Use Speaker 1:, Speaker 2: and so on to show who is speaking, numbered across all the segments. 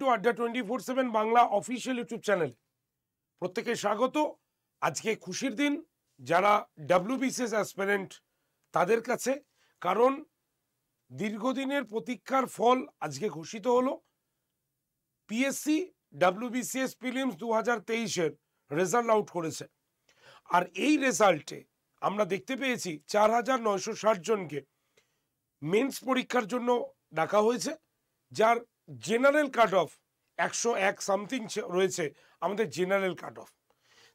Speaker 1: Two আড্ডা 24/7 Bangla official YouTube channel. প্রত্যেকে স্বাগত। আজকে খুশির দিন যারা ডাব্লিউবিসিএস অ্যাসপিরেন্ট তাদের কাছে, কারণ দীর্ঘদিনের প্রতীক্ষার ফল আজকে ঘোষিত হলো। পিএসসি ডাব্লিউবিসিএস প্রিলিমস 2023-এর রেজাল্ট আউট করেছে, আর এই রেজাল্টে আমরা দেখতে পেয়েছি 4960 জনকে মেন্স পরীক্ষার জন্য ডাকা হয়েছে, যার জেনারেল কাট অফ 101 সামথিং রয়েছে আমাদের জেনারেল কাট অফ।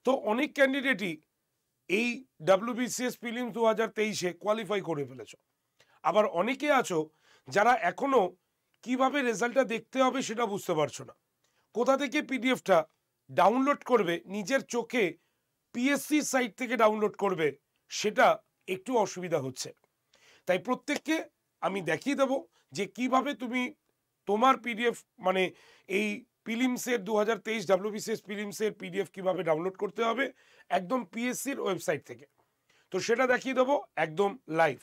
Speaker 1: তো অনেক ক্যান্ডিডেটই এই ডাব্লিউবিসিএস প্রিলিমস 2023-এ কোয়ালিফাই করে ফেলেছো। আবার অনেকে আছো যারা এখনও কিভাবে রেজাল্টটা দেখতে হবে সেটা বুঝতে পারছো না, কোথা থেকে পিডিএফটা ডাউনলোড করবে, নিজের চোখে পিএসসি সাইট থেকে ডাউনলোড করবে, সেটা একটু অসুবিধা হচ্ছে। তাই প্রত্যেককে আমি দেখিয়ে দেবো যে কিভাবে তুমি তোমার পিডিএফ মানে এই প্রিলিমসের 2023 ডাব্লিউবিসিএস প্রিলিমসের পিডিএফ কিভাবে ডাউনলোড করতে হবে একদম পিএসসির ওয়েবসাইট থেকে। তো সেটা দেখিয়ে দেবো একদম লাইভ।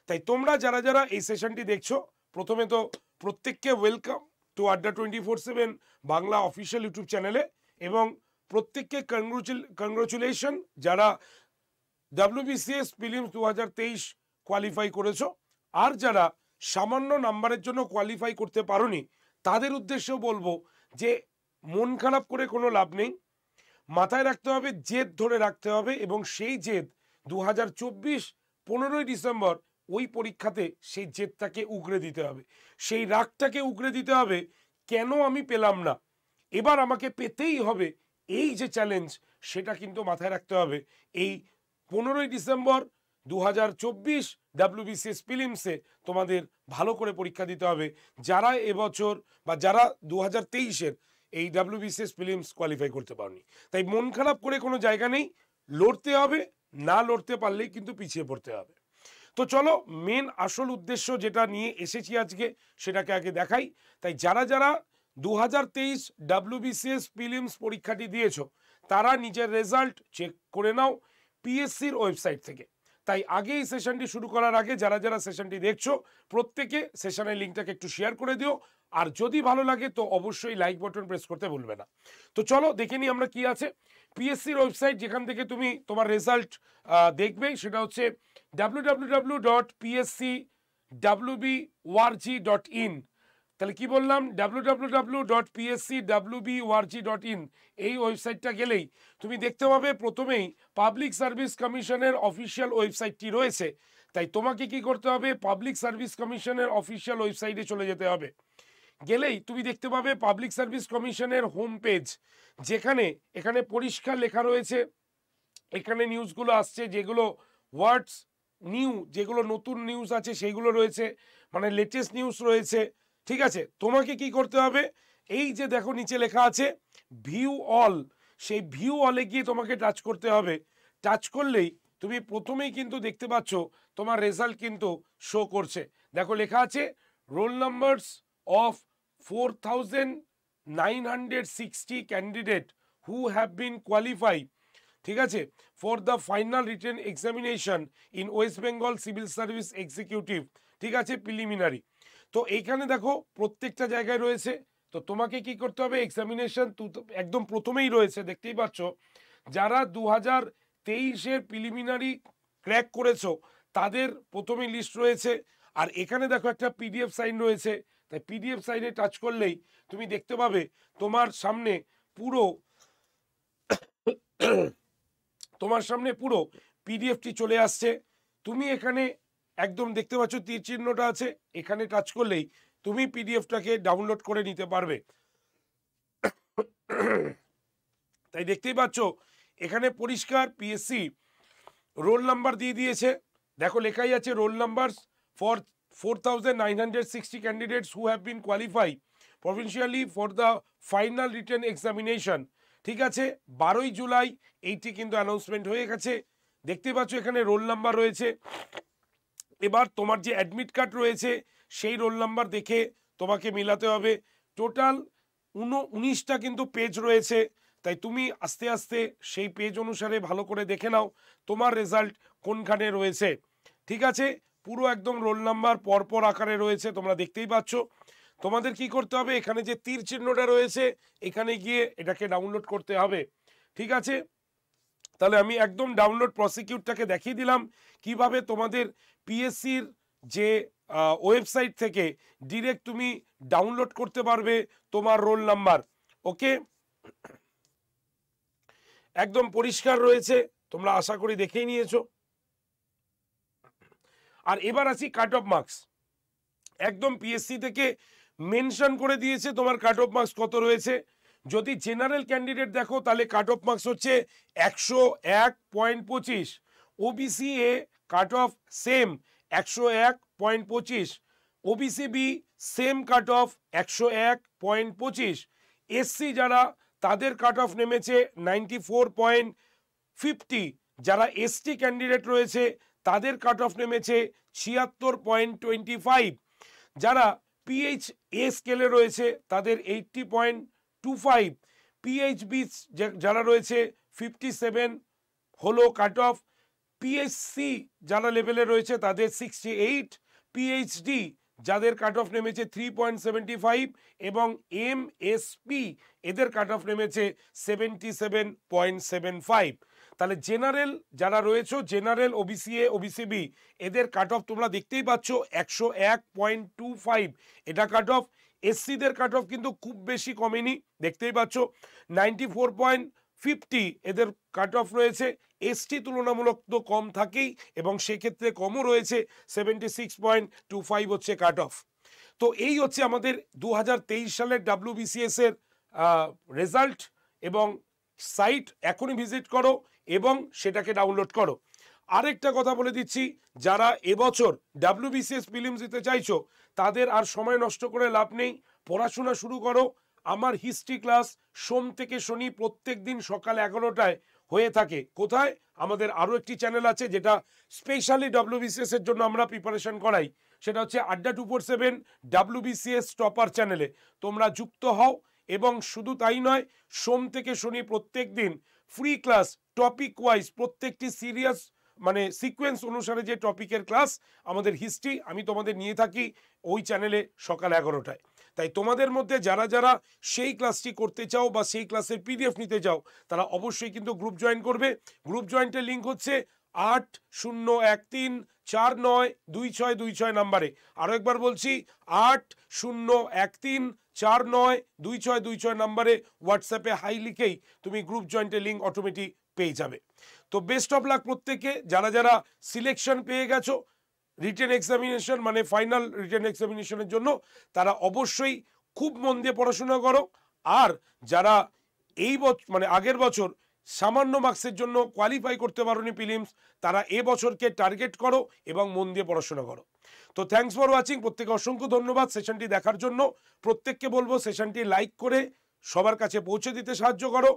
Speaker 1: তাই তোমরা যারা যারা এই সেশনটি দেখছো, প্রথমে তো প্রত্যেককে ওয়েলকাম টু আড্ডা 24/7 বাংলা অফিসিয়াল ইউটিউব চ্যানেলে, এবং প্রত্যেককে কংগ্রাচুলেশন যারা ডাব্লিউবিসিএস প্রিলিমস 2023 কোয়ালিফাই করেছো। আর যারা সামান্য নাম্বারের জন্য কোয়ালিফাই করতে পারোনি তাদের উদ্দেশ্যেও বলবো যে মন খারাপ করে কোনো লাভ নেই, মাথায় রাখতে হবে, জেদ ধরে রাখতে হবে, এবং সেই জেদ 2024 15ই ডিসেম্বর ওই পরীক্ষাতে সেই জেদটাকে উগরে দিতে হবে, সেই রাগটাকে উগরে দিতে হবে। কেন আমি পেলাম না, এবার আমাকে পেতেই হবে, এই যে চ্যালেঞ্জ সেটা কিন্তু মাথায় রাখতে হবে। এই 15ই ডিসেম্বর 2024 ডাব্লিউবিসিএস প্রিলিমসে তোমাদের ভালো করে পরীক্ষা দিতে হবে, যারা এবছর বা যারা 2023-এর এই ডাব্লিউবিসিএস প্রিলিমস কোয়ালিফাই করতে পারেনি। তাই মন খারাপ করে কোনো জায়গা নেই, লড়তে হবে, না লড়তে পারলেই কিন্তু পিছিয়ে পড়তে হবে। তো চলো মেন আসল উদ্দেশ্য যেটা নিয়ে এসেছি আজকে সেটাকে আগে দেখাই। তাই যারা যারা 2023 ডাব্লিউবিসিএস প্রিলিমস পরীক্ষাটি দিয়েছো তারা নিজের রেজাল্ট চেক করে নাও পিএসসির ওয়েবসাইট থেকে। তাই আগে এই সেশনটি শুরু করার আগে যারা যারা সেশনটি দেখছো প্রত্যেকে সেশনের লিঙ্কটাকে একটু শেয়ার করে দিও, আর যদি ভালো লাগে তো অবশ্যই লাইক বাটন প্রেস করতে ভুলবে না। তো চলো দেখে নিই আমরা কি আছে। পিএসসির ওয়েবসাইট যেখান থেকে তুমি তোমার রেজাল্ট দেখবে সেটা হচ্ছে www.pscwborg.in। তাহলে কি বললাম, www.pscwborg.in এই ওয়েবসাইটটা গেলেই তুমি দেখতে পাবে প্রথমেই পাবলিক সার্ভিস কমিশনের অফিসিয়াল ওয়েবসাইটটি রয়েছে। তাই তোমাকে কি করতে হবে, পাবলিক সার্ভিস কমিশনের অফিসিয়াল ওয়েবসাইটে চলে যেতে হবে। গেলেই তুমি দেখতে পাবে পাবলিক সার্ভিস কমিশনের হোম পেজ, যেখানে এখানে পরিষ্কার লেখা রয়েছে, এখানে নিউজগুলো আসছে, যেগুলো ওয়ার্ডস নিউ, যেগুলো নতুন নিউজ আছে সেইগুলো রয়েছে, মানে লেটেস্ট নিউজ রয়েছে। ঠিক আছে, তোমাকে কি করতে হবে, এই যে দেখো নিচে লেখা আছে ভিউ অল, সেই ভিউ অলে গিয়ে তোমাকে টাচ করতে হবে। টাচ করলেই তুমি প্রথমেই কিন্তু দেখতে পাচ্ছ তোমার রেজাল্ট কিন্তু শো করছে। দেখো লেখা আছে role numbers of 4960 candidate who have been qualify, ঠিক আছে, for the final written examination in West Bengal civil service executive, ঠিক আছে, প্রিলিমিনারি। তো এইখানে দেখো প্রত্যেকটা জায়গায় রয়েছে। তো তোমাকে কি করতে হবে, এক্সামিনেশন একদম প্রথমেই রয়েছে, দেখতেই পাচ্ছ যারা 2023-এর প্রিলিমিনারি ক্র্যাক করেছো তাদের প্রথমেই লিস্ট রয়েছে। আর এখানে দেখো একটা পিডিএফ সাইন রয়েছে, তাই পিডিএফ সাইনে টাচ করলেই তুমি দেখতে পাবে তোমার সামনে পুরো পিডিএফটি চলে আসছে। তুমি এখানে একদম দেখতে পাচ্ছ তীর চিহ্নটা আছে, এখানে টাচ করলেই তুমি পিডিএফটাকে ডাউনলোড করে নিতে পারবে। তাই দেখতেই পাচ্ছ এখানে পরিষ্কার পিএসসি রোল নাম্বার দিয়ে দিয়েছে। দেখো লেখাই আছে roll number for 4960 candidates who have been qualify provincially for the final written examination. ঠিক আছে, 12ই জুলাই এইটি কিন্তু অ্যানাউন্সমেন্ট হয়ে গেছে। দেখতে পাচ্ছ এখানে রোল নাম্বার রয়েছে। এবার তোমার যে অ্যাডমিট কার্ড রয়েছে সেই রোল নাম্বার দেখে তোমাকে মেলাতে হবে। টোটাল 19টা কিন্তু পেজ রয়েছে, তাই তুমি আস্তে আস্তে সেই পেজ অনুসারে ভালো করে দেখে নাও তোমার রেজাল্ট কোনখানে রয়েছে। ঠিক আছে, পুরো একদম রোল নাম্বার পরপর আকারে রয়েছে, তোমরা দেখতেই পাচ্ছ। তোমাদের কি করতে হবে, এখানে যে তীর চিহ্নটা রয়েছে এখানে গিয়ে এটাকে ডাউনলোড করতে হবে, ঠিক আছে? তাহলে আমি একদম ডাউনলোড প্রসিকিউটটাকে দেখিয়ে দিলাম কিভাবে তোমাদের পিএসসির যে ওয়েবসাইট থেকে ডিরেক্ট তুমি ডাউনলোড করতে পারবে তোমার রোল নাম্বার। ওকে, একদম পরিষ্কার রয়েছে, তোমরা আশা করি দেখেই নিয়েছো। আর এবার আসি কাট অফ মার্কস। একদম পিএসসি থেকে মেনশন করে দিয়েছে তোমার কাট অফ মার্কস কত রয়েছে। যদি জেনারেল ক্যান্ডিডেট দেখো তাহলে কাট অফ মার্কস হচ্ছে 101.25, OBC A cut off same 101.25, OBC B same cut off 101.25, SC যারা তাদের কাট অফ নেমেছে 94.50, যারা এসটি ক্যান্ডিডেট রয়েছে তাদের কাট অফ নেমেছে 76.25, যারা পিএইচ এ স্কেলে রয়েছে তাদের 80.25, পিএইচবি যারা রয়েছে 57 হলো কাট অফ, পিএইচসি যারা লেভেলে রয়েছে তাদের 68, পিএইচডি যাদের কাট অফ নেমেছে 3.75 এবং এমএসপি এদের কাট অফ নেমেছে 77.75। তাহলে জেনারেল যারা রয়েছে, general OBC A OBC B এদের কাট অফ তোমরা দেখতেই পাচ্ছ 101.25 এটা কাট অফ। এসসিদের কাট অফ কিন্তু খুব বেশি কমেনি, দেখতেই পাচ্ছ 94.50 এদের কাট অফ রয়েছে। এসটি তুলনামূলক তো কম থাকেই এবং সেক্ষেত্রে কমও রয়েছে 76.25 হচ্ছে কাট অফ। তো এই হচ্ছে আমাদের 2023 সালের WBCS এর রেজাল্ট এবং সাইট এখনই ভিজিট করো এবং সেটাকে ডাউনলোড করো। আরেকটা কথা বলে দিচ্ছি, যারা এবছর WBCS প্রিলিমস দিতে চাইছো তাদের আর সময় নষ্ট করে লাভ নেই, পড়াশোনা শুরু করো। আমার হিস্ট্রি ক্লাস সোম থেকে শনি প্রত্যেক দিন সকাল 11টায় হয়ে থাকে। কোথায়? আমাদের আরও একটি চ্যানেল আছে যেটা স্পেশালি WBCS এর জন্য আমরা প্রিপারেশন করাই, সেটা হচ্ছে আড্ডা 247 WBCS টপার চ্যানেলে তোমরা যুক্ত হও। এবং শুধু তাই নয়, সোম থেকে শনি প্রত্যেক দিন ফ্রি ক্লাস টপিক ওয়াইজ প্রত্যেকটি সিরিয়াস মানে সিকোয়েন্স অনুসারে যে টপিকের ক্লাস আমাদের হিস্ট্রি আমি তোমাদের নিয়ে থাকি ওই চ্যানেলে সকাল 11টায়। তাই তোমাদের মধ্যে যারা যারা সেই ক্লাসটি করতে চাও বা সেই ক্লাসের পিডিএফ নিতে চাও তারা অবশ্যই কিন্তু গ্রুপ জয়েন করবে। গ্রুপ জয়েন্টের লিঙ্ক হচ্ছে 8013492626 নাম্বারে। আরও একবার বলছি 8013492626 নাম্বারে হোয়াটসঅ্যাপে হাই লিখেই তুমি গ্রুপ জয়েন্টের লিঙ্ক অটোমেটিক পেয়ে যাবে। তো বেস্ট অফ লাক প্রত্যেকে। যারা যারা সিলেকশন পেয়ে গেছো রিটেন এক্সামিনেশন মানে ফাইনাল রিটেন এক্সামিনেশনের জন্য তারা অবশ্যই খুব মন দিয়ে পড়াশোনা করো। আর যারা এই বছর মানে আগের বছর সামান্য মার্কসের জন্য কোয়ালিফাই করতে পারোনি প্রিলিমস, তারা এবছরকে টার্গেট করো এবং মন দিয়ে পড়াশোনা করো। তো থ্যাঙ্কস ফর ওয়াচিং, প্রত্যেকে অসংখ্য ধন্যবাদ সেশনটি দেখার জন্য। প্রত্যেককে বলবো সেশনটি লাইক করে সবার কাছে পৌঁছে দিতে সাহায্য করো।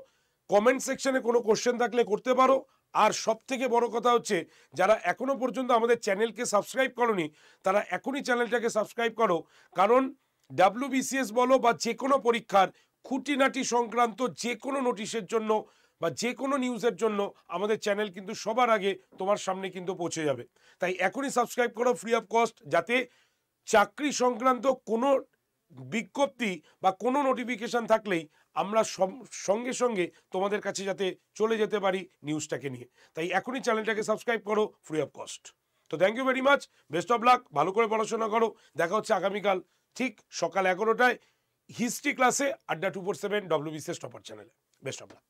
Speaker 1: কমেন্ট সেকশনে কোনো কোশ্চেন থাকলে করতে পারো। আর সব থেকে বড় কথা হচ্ছে যারা এখনো পর্যন্ত আমাদের চ্যানেলকে সাবস্ক্রাইব করোনি তারা এখনই চ্যানেলটাকে সাবস্ক্রাইব করো, কারণ WBCS বলো বা যে কোনো পরীক্ষার খুঁটিনাটি সংক্রান্ত যে কোনো নোটিশের জন্য বা যে কোনো নিউজের জন্য আমাদের চ্যানেল কিন্তু সবার আগে তোমার সামনে কিন্তু পৌঁছে যাবে। তাই এখনই সাবস্ক্রাইব করো ফ্রি অফ কস্ট, যাতে চাকরি সংক্রান্ত কোনো বিজ্ঞপ্তি বা কোনো নোটিফিকেশান থাকলেই আমরা সঙ্গে সঙ্গে তোমাদের কাছে যাতে চলে যেতে পারি নিউজটাকে নিয়ে। তাই এখনই চ্যানেলটাকে সাবস্ক্রাইব করো ফ্রি অফ কস্ট। তো thank you very much, best of luck, ভালো করে পড়াশোনা করো। দেখা হচ্ছে আগামীকাল ঠিক সকাল 11টায় হিস্ট্রি ক্লাসে আড্ডা 247 WBCS টপার চ্যানেলে। Best of lakh.